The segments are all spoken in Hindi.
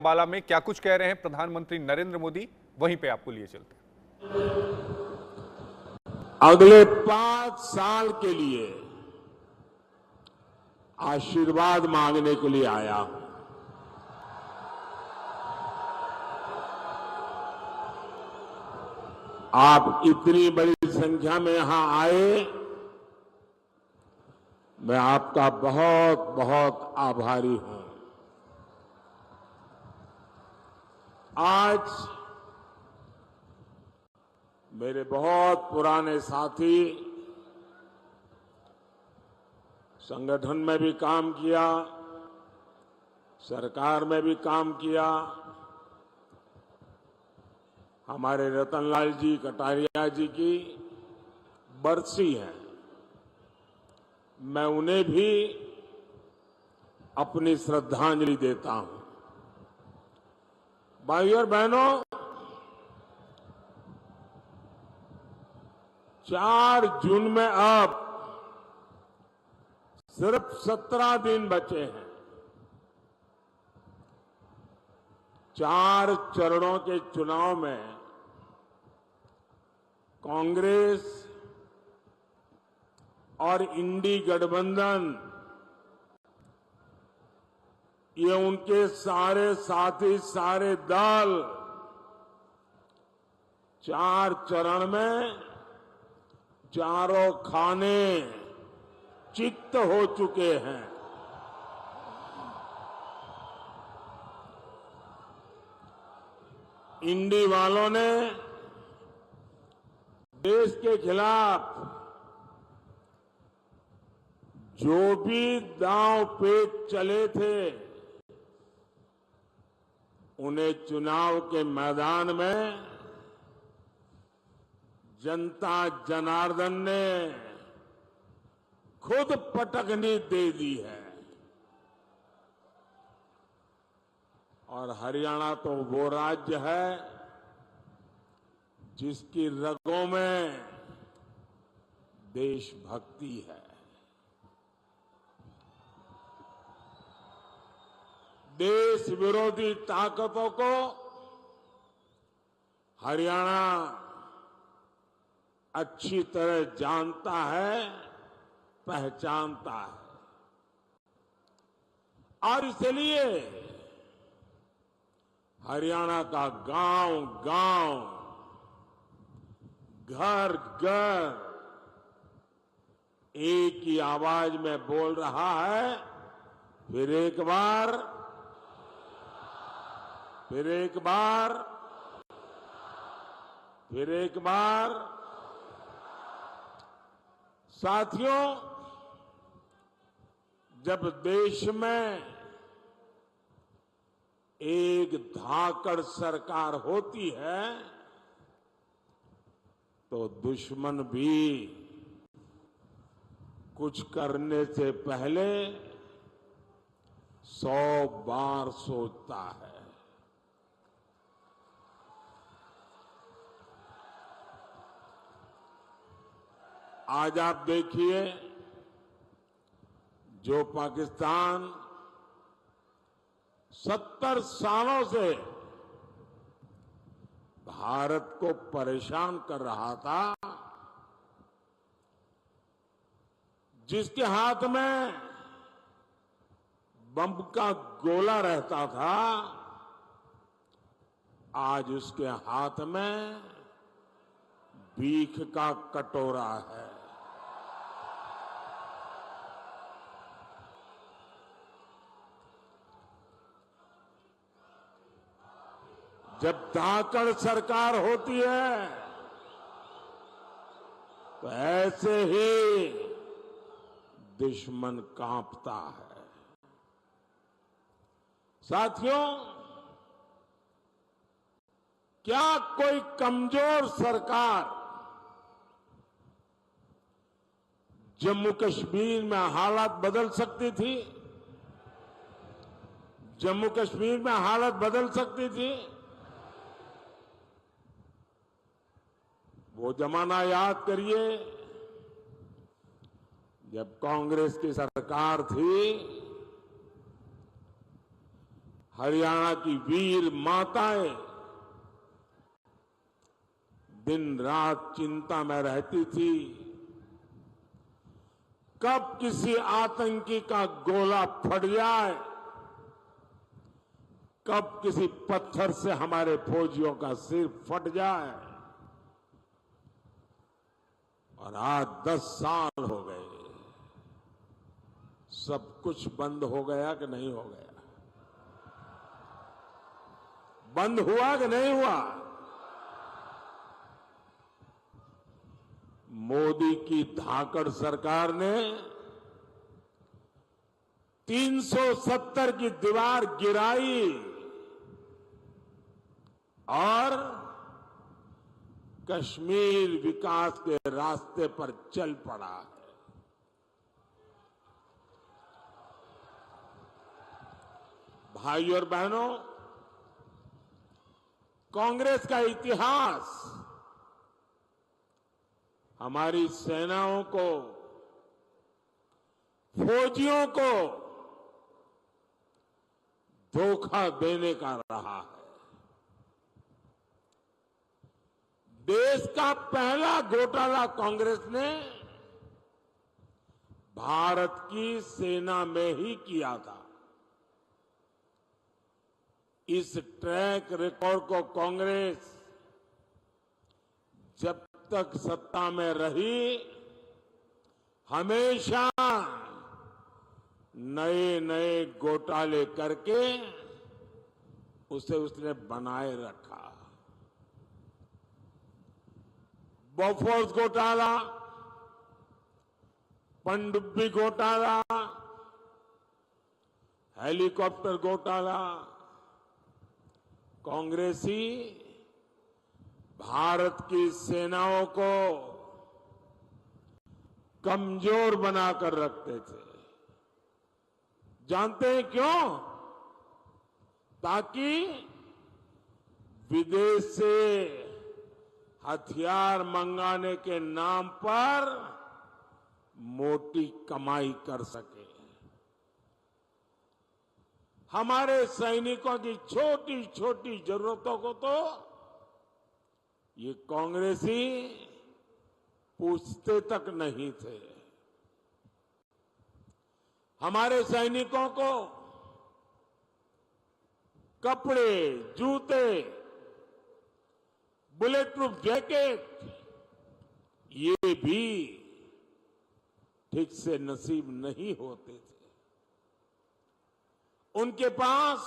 बाला में क्या कुछ कह रहे हैं प्रधानमंत्री नरेंद्र मोदी, वहीं पे आपको लिए चलते हैं। अगले 5 साल के लिए आशीर्वाद मांगने के लिए आया हूं। आप इतनी बड़ी संख्या में यहां आए, मैं आपका बहुत बहुत आभारी हूं। आज मेरे बहुत पुराने साथी, संगठन में भी काम किया, सरकार में भी काम किया, हमारे रतनलाल जी कटारिया जी की बरसी है। मैं उन्हें भी अपनी श्रद्धांजलि देता हूं। भाइयों और बहनों, 4 जून में अब सिर्फ 17 दिन बचे हैं। 4 चरणों के चुनाव में कांग्रेस और इंडी गठबंधन, ये उनके सारे साथी, सारे दल 4 चरण में चारों खाने चित्त हो चुके हैं। इंडी वालों ने देश के खिलाफ जो भी दांव पेच चले थे, उन्हें चुनाव के मैदान में जनता जनार्दन ने खुद पटकनी दे दी है। और हरियाणा तो वो राज्य है जिसकी रगों में देशभक्ति है। देश विरोधी ताकतों को हरियाणा अच्छी तरह जानता है, पहचानता है। और इसलिए हरियाणा का गांव-गांव, घर-घर एक ही आवाज में बोल रहा है, फिर एक बार, फिर एक बार, फिर एक बार। साथियों, जब देश में एक धाकड़ सरकार होती है, तो दुश्मन भी कुछ करने से पहले 100 बार सोचता है। आज आप देखिए, जो पाकिस्तान 70 सालों से भारत को परेशान कर रहा था, जिसके हाथ में बम का गोला रहता था, आज उसके हाथ में भीख का कटोरा है। जब धाकड़ सरकार होती है, तो ऐसे ही दुश्मन कांपता है। साथियों, क्या कोई कमजोर सरकार जम्मू कश्मीर में हालात बदल सकती थी? जम्मू कश्मीर में हालत बदल सकती थी? वो जमाना याद करिए जब कांग्रेस की सरकार थी, हरियाणा की वीर माताएं दिन रात चिंता में रहती थी, कब किसी आतंकी का गोला फट जाए, कब किसी पत्थर से हमारे फौजियों का सिर फट जाए। और आज 10 साल हो गए, सब कुछ बंद हो गया कि नहीं हो गया? बंद हुआ कि नहीं हुआ? मोदी की धाकड़ सरकार ने 370 की दीवार गिराई और कश्मीर विकास के रास्ते पर चल पड़ा है। भाइयों और बहनों, कांग्रेस का इतिहास हमारी सेनाओं को, फौजियों को धोखा देने का रहा है। देश का पहला घोटाला कांग्रेस ने भारत की सेना में ही किया था। इस ट्रैक रिकॉर्ड को कांग्रेस जब तक सत्ता में रही हमेशा नए नए घोटाले करके उसे उसने बनाए रखा। बोफोर्स घोटाला, पनडुब्बी घोटाला, हेलीकॉप्टर घोटाला, कांग्रेसी भारत की सेनाओं को कमजोर बनाकर रखते थे। जानते हैं क्यों? ताकि विदेश से हथियार मंगाने के नाम पर मोटी कमाई कर सके। हमारे सैनिकों की छोटी छोटी जरूरतों को तो ये कांग्रेसी पूछते तक नहीं थे। हमारे सैनिकों को कपड़े, जूते, बुलेट प्रूफ जैकेट ये भी ठीक से नसीब नहीं होते थे। उनके पास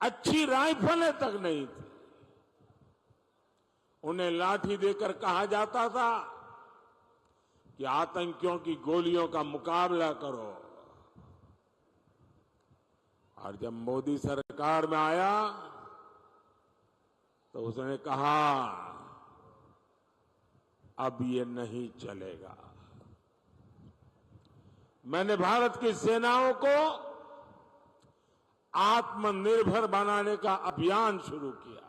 अच्छी राइफलें तक नहीं थी। उन्हें लाठी देकर कहा जाता था कि आतंकियों की गोलियों का मुकाबला करो। और जब मोदी सरकार में आया तो उसने कहा अब ये नहीं चलेगा। मैंने भारत की सेनाओं को आत्मनिर्भर बनाने का अभियान शुरू किया।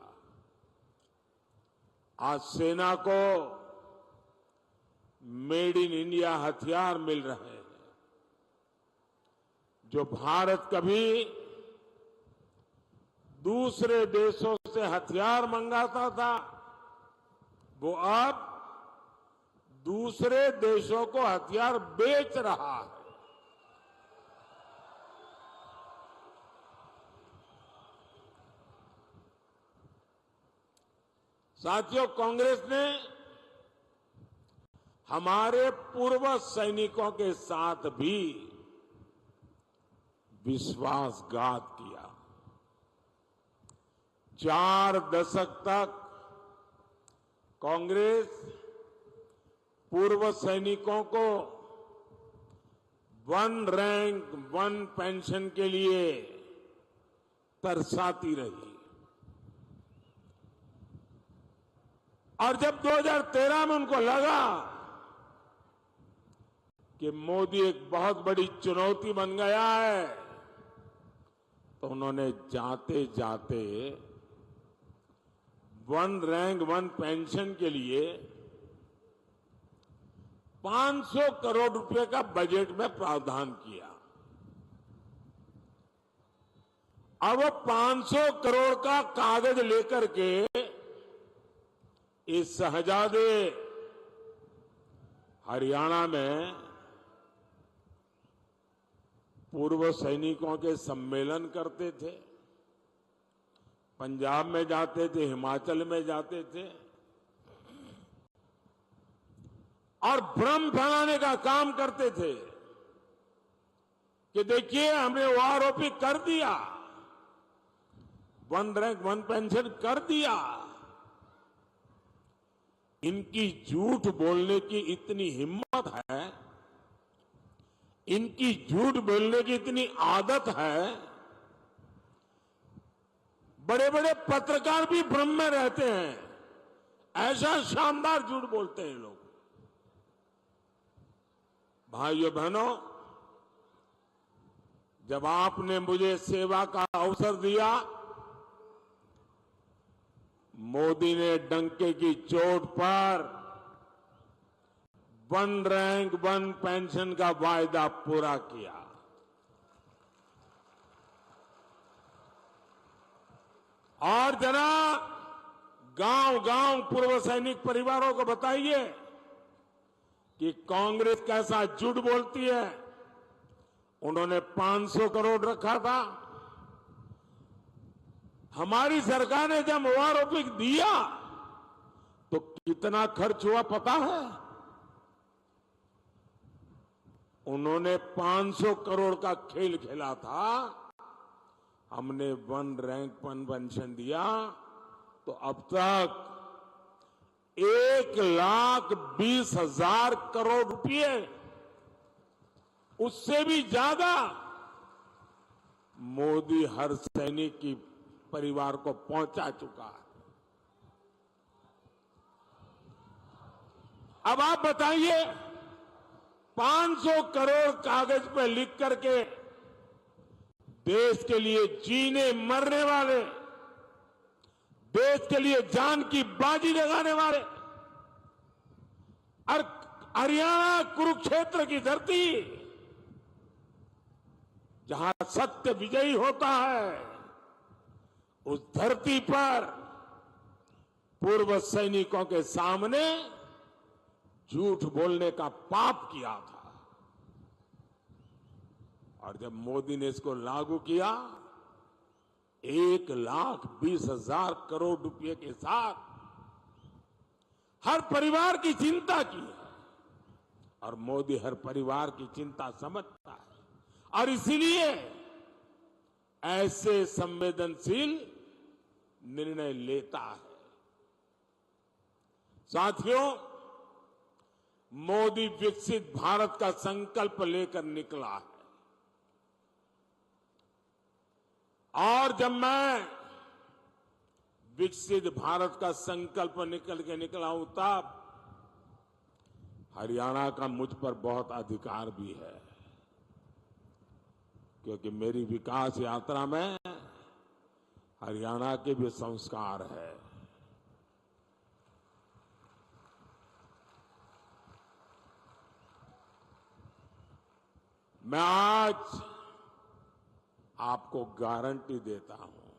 आज सेना को मेड इन इंडिया हथियार मिल रहे हैं। जो भारत कभी दूसरे देशों से हथियार मंगाता था, वो अब दूसरे देशों को हथियार बेच रहा है। साथियों, कांग्रेस ने हमारे पूर्व सैनिकों के साथ भी विश्वासघात किया। 4 दशक तक कांग्रेस पूर्व सैनिकों को 1 रैंक 1 पेंशन के लिए तरसाती रही। और जब 2013 में उनको लगा कि मोदी एक बहुत बड़ी चुनौती बन गया है, तो उन्होंने जाते जाते 1 रैंक 1 पेंशन के लिए 500 करोड़ रुपए का बजट में प्रावधान किया। अब वो 500 करोड़ का कागज लेकर के इस शहजादे हरियाणा में पूर्व सैनिकों के सम्मेलन करते थे, पंजाब में जाते थे, हिमाचल में जाते थे और भ्रम फैलाने का काम करते थे कि देखिए हमने वो आरोपी कर दिया, 1 रैंक 1 पेंशन कर दिया। इनकी झूठ बोलने की इतनी हिम्मत है, इनकी झूठ बोलने की इतनी आदत है, बड़े बड़े पत्रकार भी भ्रम में रहते हैं, ऐसा शानदार झूठ बोलते हैं लोग। भाइयों बहनों, जब आपने मुझे सेवा का अवसर दिया, मोदी ने डंके की चोट पर 1 रैंक 1 पेंशन का वायदा पूरा किया। और जरा गांव-गांव पूर्व सैनिक परिवारों को बताइए कि कांग्रेस कैसा झूठ बोलती है। उन्होंने 500 करोड़ रखा था, हमारी सरकार ने जब ओआरओपी दिया तो कितना खर्च हुआ पता है? उन्होंने 500 करोड़ का खेल खेला था, हमने 1 रैंक 1 पेंशन दिया तो अब तक 1,20,000 करोड़ रुपए, उससे भी ज्यादा मोदी हर सैनिक की परिवार को पहुंचा चुका है। अब आप बताइए, 500 करोड़ कागज पे लिख करके देश के लिए जीने मरने वाले, देश के लिए जान की बाजी लगाने वाले, और हरियाणा कुरुक्षेत्र की धरती जहां सत्य विजयी होता है, उस धरती पर पूर्व सैनिकों के सामने झूठ बोलने का पाप किया था। और जब मोदी ने इसको लागू किया, 1,20,000 करोड़ रुपए के साथ हर परिवार की चिंता की है, और मोदी हर परिवार की चिंता समझता है, और इसीलिए ऐसे संवेदनशील निर्णय लेता है। साथियों, मोदी विकसित भारत का संकल्प लेकर निकला है, और जब मैं विकसित भारत का संकल्प निकल के निकला हूं, तब हरियाणा का मुझ पर बहुत अधिकार भी है, क्योंकि मेरी विकास यात्रा में हरियाणा के भी संस्कार है। मैं आज आपको गारंटी देता हूं,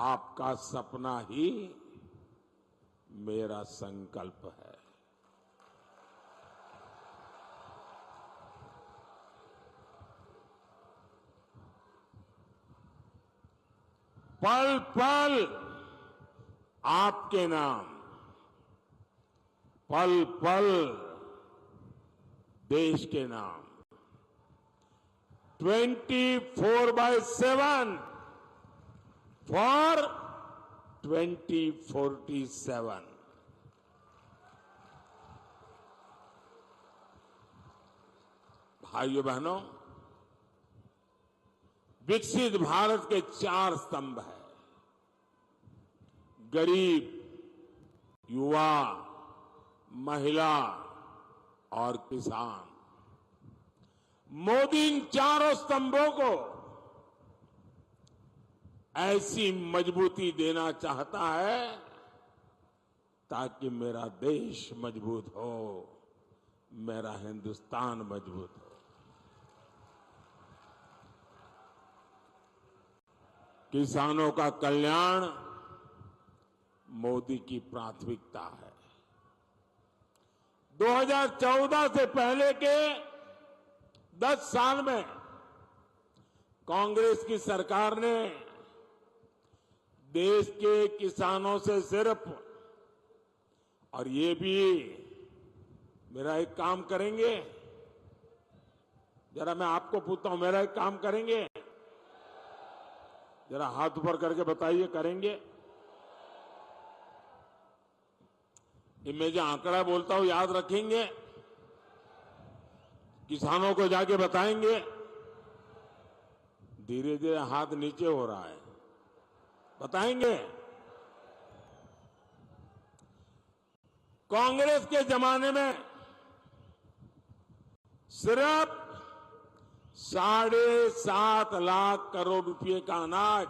आपका सपना ही मेरा संकल्प है। पल पल आपके नाम, पल पल देश के नाम, 24/7 फॉर 2047। भाइयों बहनों, विकसित भारत के 4 स्तंभ हैं: गरीब, युवा, महिला और किसान। मोदी इन चारों स्तंभों को ऐसी मजबूती देना चाहता है ताकि मेरा देश मजबूत हो, मेरा हिंदुस्तान मजबूत हो। किसानों का कल्याण मोदी की प्राथमिकता है। 2014 से पहले के 10 साल में कांग्रेस की सरकार ने देश के किसानों से सिर्फ, और ये भी मेरा एक काम करेंगे, जरा मैं आपको पूछता हूं, मेरा एक काम करेंगे? जरा हाथ ऊपर करके बताइए, करेंगे? मैं जो आंकड़ा बोलता हूं याद रखेंगे? किसानों को जाके बताएंगे? धीरे धीरे हाथ नीचे हो रहा है, बताएंगे? कांग्रेस के जमाने में सिर्फ 7.5 लाख करोड़ रुपए का अनाज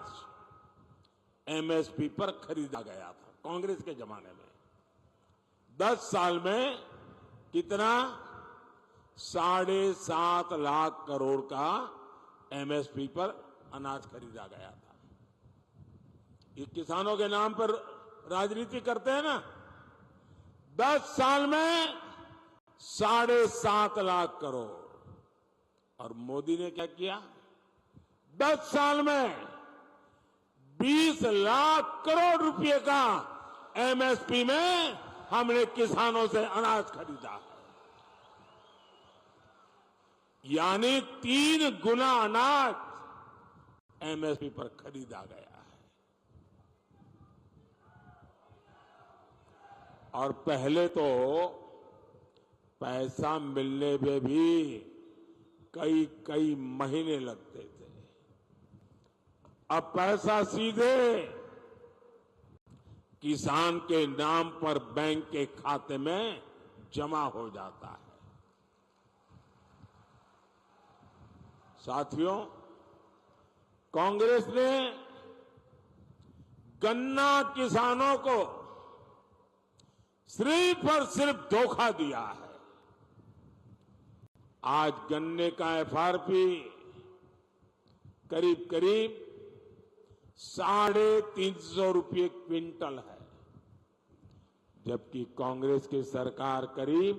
एमएसपी पर खरीदा गया था कांग्रेस के जमाने में। 10 साल में कितना? 7.5 लाख करोड़ का एमएसपी पर अनाज खरीदा गया था। ये किसानों के नाम पर राजनीति करते हैं ना। 10 साल में 7.5 लाख करोड़। और मोदी ने क्या किया? 10 साल में 20 लाख करोड़ रुपए का एमएसपी में हमने किसानों से अनाज खरीदा है। यानी 3 गुना अनाज एमएसपी पर खरीदा गया है। और पहले तो पैसा मिलने में भी कई महीने लगते थे। अब पैसा सीधे किसान के नाम पर बैंक के खाते में जमा हो जाता है। साथियों, कांग्रेस ने गन्ना किसानों को सिर्फ और सिर्फ धोखा दिया है। आज गन्ने का एफआरपी करीब 350 रुपये क्विंटल है, जबकि कांग्रेस की सरकार करीब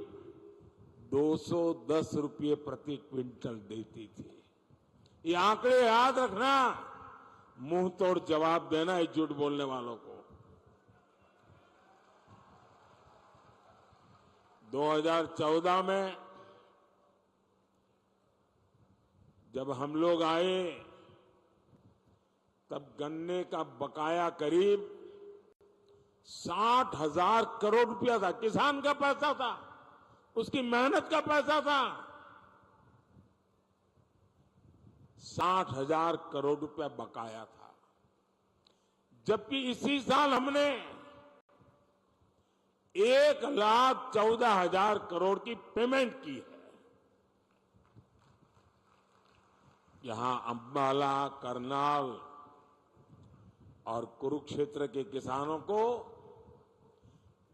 210 रुपये प्रति क्विंटल देती थी। ये आंकड़े याद रखना, मुंह तोड़ जवाब देना है झूठ बोलने वालों को। 2014 में जब हम लोग आए तब गन्ने का बकाया करीब 60,000 करोड़ रुपया था। किसान का पैसा था, उसकी मेहनत का पैसा था। 60,000 करोड़ रुपया बकाया था, जबकि इसी साल हमने 1,14,000 करोड़ की पेमेंट की है। यहां अंबाला, करनाल और कुरुक्षेत्र के किसानों को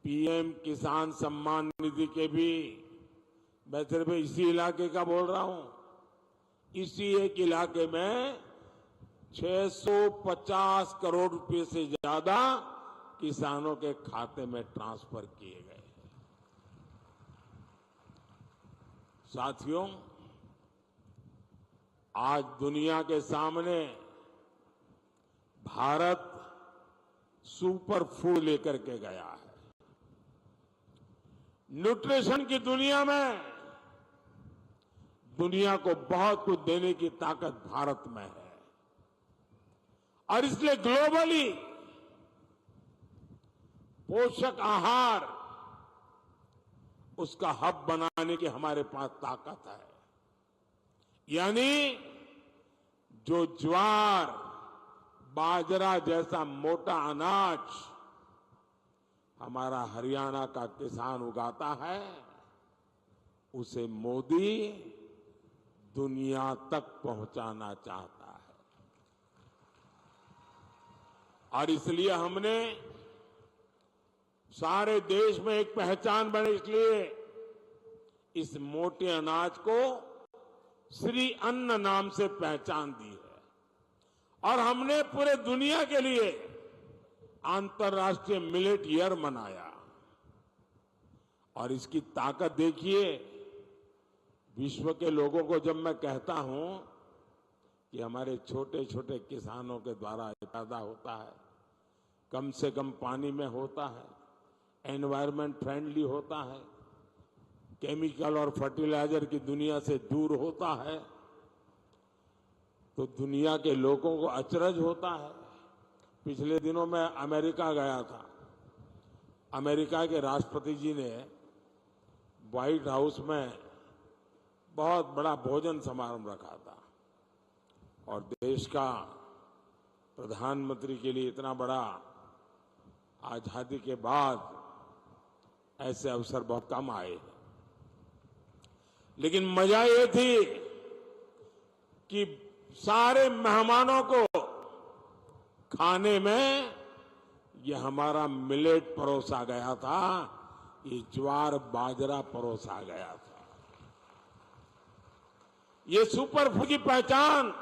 पीएम किसान सम्मान निधि के भी, मैं सिर्फ इसी इलाके का बोल रहा हूं, इसी एक इलाके में 650 करोड़ रुपए से ज्यादा किसानों के खाते में ट्रांसफर किए गए। साथियों, आज दुनिया के सामने भारत सुपर फूड लेकर के गया है। न्यूट्रिशन की दुनिया में दुनिया को बहुत कुछ देने की ताकत भारत में है, और इसलिए ग्लोबली पोषक आहार उसका हब बनाने की हमारे पास ताकत है। यानी जो ज्वार, बाजरा जैसा मोटा अनाज हमारा हरियाणा का किसान उगाता है, उसे मोदी दुनिया तक पहुंचाना चाहता है। और इसलिए हमने सारे देश में एक पहचान बने, इसलिए इस मोटे अनाज को श्री अन्न नाम से पहचान दी है। और हमने पूरे दुनिया के लिए अंतर्राष्ट्रीय मिलेट ईयर मनाया। और इसकी ताकत देखिए, विश्व के लोगों को जब मैं कहता हूं कि हमारे छोटे छोटे किसानों के द्वारा पैदा होता है, कम से कम पानी में होता है, एनवायरमेंट फ्रेंडली होता है, केमिकल और फर्टिलाइजर की दुनिया से दूर होता है, तो दुनिया के लोगों को अचरज होता है। पिछले दिनों मैं अमेरिका गया था। अमेरिका के राष्ट्रपति जी ने व्हाइट हाउस में बहुत बड़ा भोजन समारोह रखा था और देश का प्रधानमंत्री के लिए इतना बड़ा आजादी के बाद ऐसे अवसर बहुत कम आए हैं। लेकिन मजा ये थी कि सारे मेहमानों को खाने में ये हमारा मिलेट परोसा गया था, ये ज्वार बाजरा परोसा गया था। ये सुपर फूड की पहचान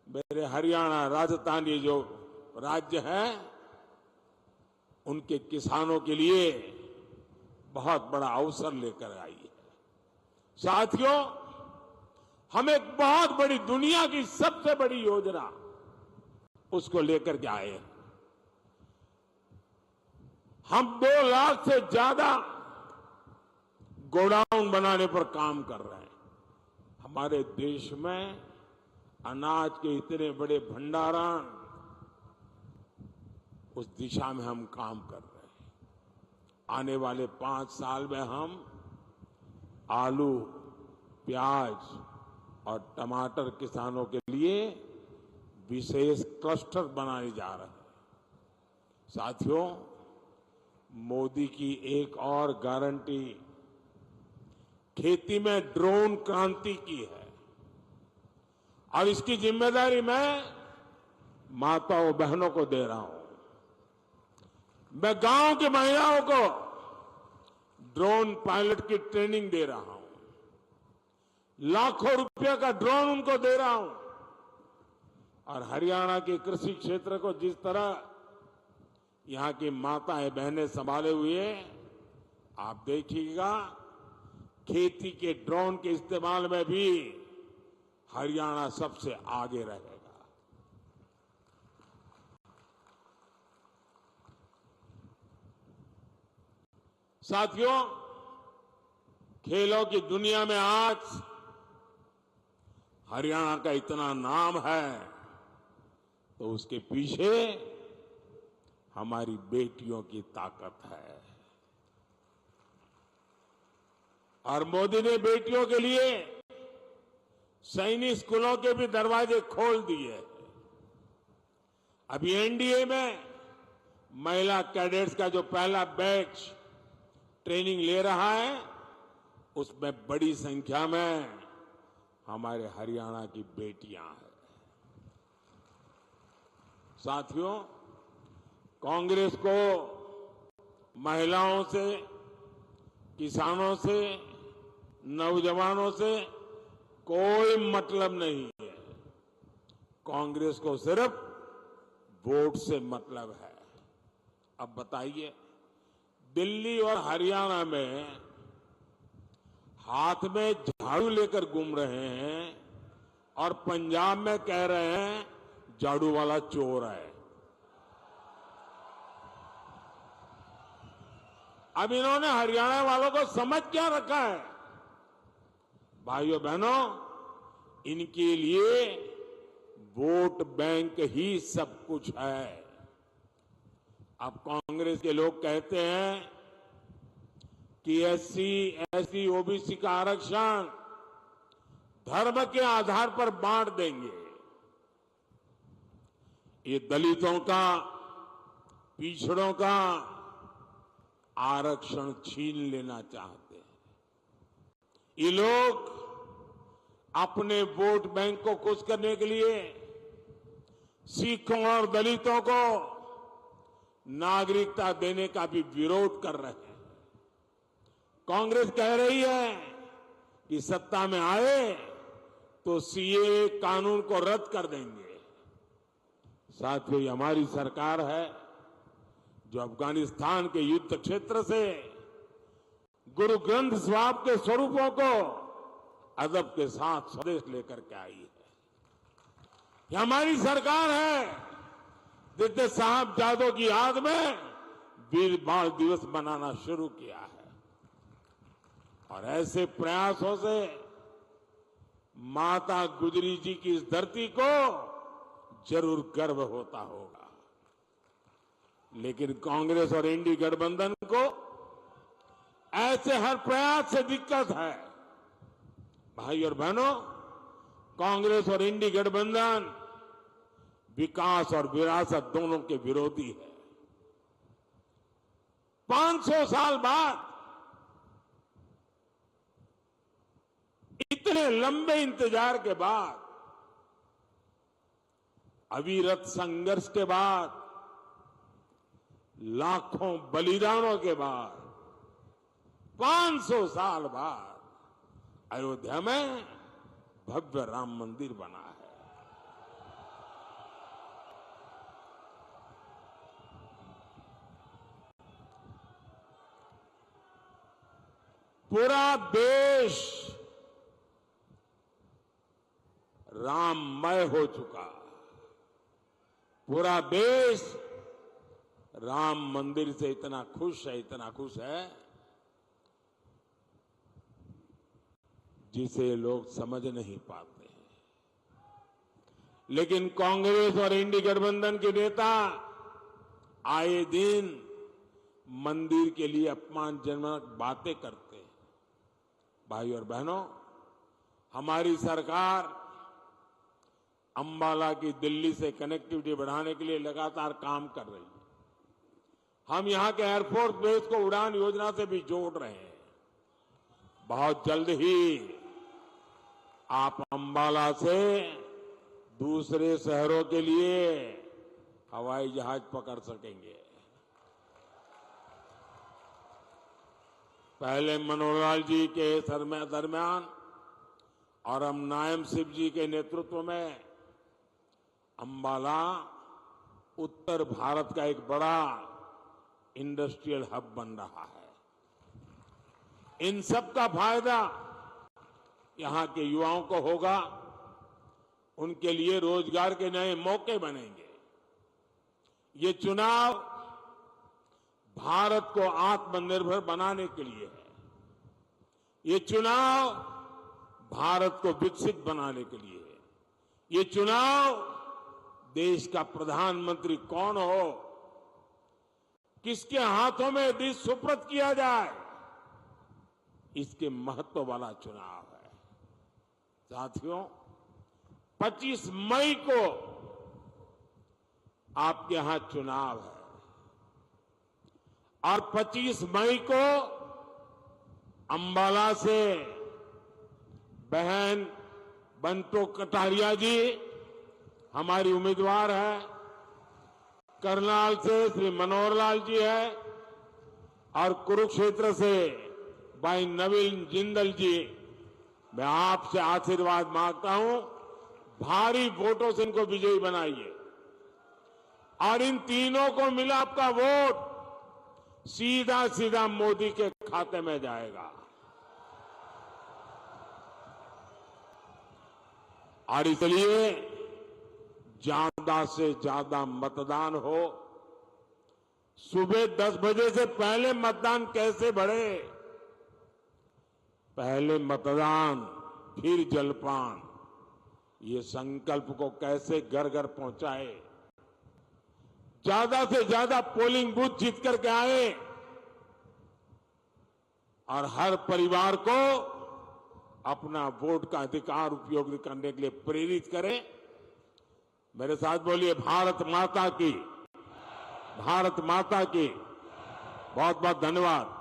मेरे हरियाणा, राजस्थान, ये जो राज्य है, उनके किसानों के लिए बहुत बड़ा अवसर लेकर आई है। साथियों, हम एक बहुत बड़ी, दुनिया की सबसे बड़ी योजना उसको लेकर के आए हैं। हम 2 लाख से ज्यादा गोडाउन बनाने पर काम कर रहे हैं। हमारे देश में अनाज के इतने बड़े भंडारण, उस दिशा में हम काम कर रहे हैं। आने वाले 5 साल में हम आलू, प्याज और टमाटर किसानों के लिए विशेष क्लस्टर बनाने जा रहे हैं। साथियों, मोदी की एक और गारंटी खेती में ड्रोन क्रांति की है और इसकी जिम्मेदारी मैं माताओं बहनों को दे रहा हूं। मैं गांव की महिलाओं को ड्रोन पायलट की ट्रेनिंग दे रहा हूं। लाखों रुपए का ड्रोन उनको दे रहा हूं। और हरियाणा के कृषि क्षेत्र को जिस तरह यहां की माताएं बहनें संभाले हुए, आप देखिएगा खेती के ड्रोन के इस्तेमाल में भी हरियाणा सबसे आगे रहेगा। साथियों, खेलों की दुनिया में आज हरियाणा का इतना नाम है, तो उसके पीछे हमारी बेटियों की ताकत है। और मोदी ने बेटियों के लिए सैनिक स्कूलों के भी दरवाजे खोल दिए। अभी एनडीए में महिला कैडेट्स का जो पहला बैच ट्रेनिंग ले रहा है, उसमें बड़ी संख्या में हमारे हरियाणा की बेटियां हैं। साथियों, कांग्रेस को महिलाओं से, किसानों से, नौजवानों से कोई मतलब नहीं है। कांग्रेस को सिर्फ वोट से मतलब है। अब बताइए, दिल्ली और हरियाणा में हाथ में झाड़ू लेकर घूम रहे हैं और पंजाब में कह रहे हैं झाड़ू वाला चोर है। अब इन्होंने हरियाणा वालों को समझ क्या रखा है? भाइयों बहनों, इनके लिए वोट बैंक ही सब कुछ है। अब कांग्रेस के लोग कहते हैं कि एससी, एसटी, ओबीसी का आरक्षण धर्म के आधार पर बांट देंगे। ये दलितों का, पिछड़ों का आरक्षण छीन लेना चाहते हैं। ये लोग अपने वोट बैंक को खुश करने के लिए सिखों और दलितों को नागरिकता देने का भी विरोध कर रहे हैं। कांग्रेस कह रही है कि सत्ता में आए तो सीए कानून को रद्द कर देंगे। साथियों, ये हमारी सरकार है जो अफगानिस्तान के युद्ध क्षेत्र से गुरु ग्रंथ साहिब के स्वरूपों को अदब के साथ स्वदेश लेकर के आई है। ये हमारी सरकार है जिसने साहबजादों की याद में वीर बाल दिवस मनाना शुरू किया है। और ऐसे प्रयासों से माता गुजरी जी की इस धरती को जरूर गर्व होता होगा, लेकिन कांग्रेस और इंडी गठबंधन को ऐसे हर प्रयास से दिक्कत है। भाई और बहनों, कांग्रेस और इंडी गठबंधन विकास और विरासत दोनों के विरोधी है। 500 साल बाद इतने लंबे इंतजार के बाद, अविरत संघर्ष के बाद, लाखों बलिदानों के बाद, 500 साल बाद अयोध्या में भव्य राम मंदिर बना है। पूरा देश राममय हो चुका। पूरा देश राम मंदिर से इतना खुश है जिसे लोग समझ नहीं पाते हैं। लेकिन कांग्रेस और इंडी गठबंधन के नेता आए दिन मंदिर के लिए अपमानजनक बातें करते हैं। भाई और बहनों, हमारी सरकार अंबाला की दिल्ली से कनेक्टिविटी बढ़ाने के लिए लगातार काम कर रही है। हम यहां के एयरफोर्स बेस को उड़ान योजना से भी जोड़ रहे हैं। बहुत जल्द ही आप अंबाला से दूसरे शहरों के लिए हवाई जहाज पकड़ सकेंगे। पहले मनोहर लाल जी के दरमियान और हम नायब सिंह जी के नेतृत्व में अंबाला उत्तर भारत का एक बड़ा इंडस्ट्रियल हब बन रहा है। इन सब का फायदा यहां के युवाओं को होगा, उनके लिए रोजगार के नए मौके बनेंगे। ये चुनाव भारत को आत्मनिर्भर बनाने के लिए है। ये चुनाव भारत को विकसित बनाने के लिए है। ये चुनाव देश का प्रधानमंत्री कौन हो, किसके हाथों में देश सुपुर्द किया जाए, इसके महत्व वाला चुनाव है। साथियों, 25 मई को आपके यहां चुनाव है और 25 मई को अंबाला से बहन बंटो कटारिया जी हमारी उम्मीदवार है, करनाल से श्री मनोहर लाल जी है और कुरुक्षेत्र से भाई नवीन जिंदल जी। मैं आपसे आशीर्वाद मांगता हूं, भारी वोटों से इनको विजयी बनाइए और इन तीनों को मिला आपका वोट सीधा सीधा मोदी के खाते में जाएगा। और इसलिए ज्यादा से ज्यादा मतदान हो। सुबह 10 बजे से पहले मतदान कैसे बढ़े? पहले मतदान फिर जलपान, ये संकल्प को कैसे घर घर पहुंचाए। ज्यादा से ज्यादा पोलिंग बूथ जीत करके आए और हर परिवार को अपना वोट का अधिकार उपयोग करने के लिए प्रेरित करें। मेरे साथ बोलिए, भारत माता की, भारत माता की। बहुत बहुत धन्यवाद।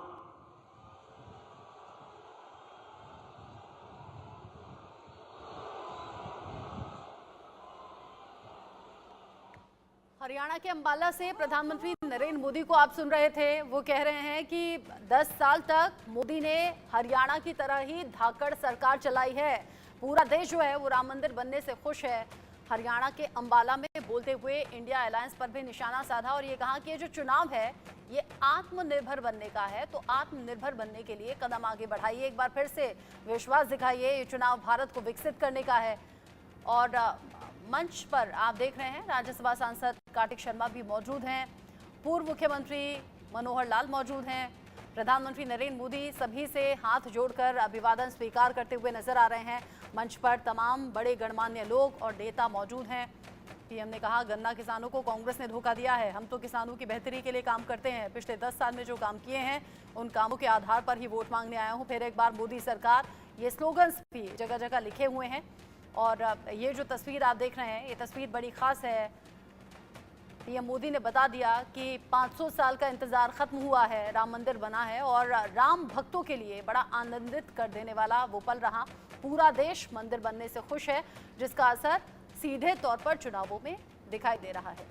हरियाणा के अंबाला से प्रधानमंत्री नरेंद्र मोदी को आप सुन रहे थे। वो कह रहे हैं कि 10 साल तक मोदी ने हरियाणा की तरह ही धाकड़ सरकार चलाई है। पूरा देश जो है वो राम मंदिर बनने से खुश है। हरियाणा के अंबाला में बोलते हुए इंडिया अलायंस पर भी निशाना साधा और ये कहा कि ये जो चुनाव है ये आत्मनिर्भर बनने का है, तो आत्मनिर्भर बनने के लिए कदम आगे बढ़ाइए, एक बार फिर से विश्वास दिखाइए। ये चुनाव भारत को विकसित करने का है। और मंच पर आप देख रहे हैं राज्यसभा सांसद कार्तिक शर्मा भी मौजूद हैं, पूर्व मुख्यमंत्री मनोहर लाल मौजूद हैं, प्रधानमंत्री नरेंद्र मोदी सभी से हाथ जोड़कर अभिवादन स्वीकार करते हुए नजर आ रहे हैं। मंच पर तमाम बड़े गणमान्य लोग और नेता मौजूद हैं। पीएम ने कहा गन्ना किसानों को कांग्रेस ने धोखा दिया है, हम तो किसानों की बेहतरी के लिए काम करते हैं, पिछले 10 साल में जो काम किए हैं उन कामों के आधार पर ही वोट मांगने आया हूं। फिर एक बार मोदी सरकार, ये स्लोगन्स भी जगह जगह लिखे हुए हैं। और ये जो तस्वीर आप देख रहे हैं ये तस्वीर बड़ी खास है। पीएम मोदी ने बता दिया कि 500 साल का इंतजार खत्म हुआ है, राम मंदिर बना है और राम भक्तों के लिए बड़ा आनंदित कर देने वाला वो पल रहा। पूरा देश मंदिर बनने से खुश है, जिसका असर सीधे तौर पर चुनावों में दिखाई दे रहा है।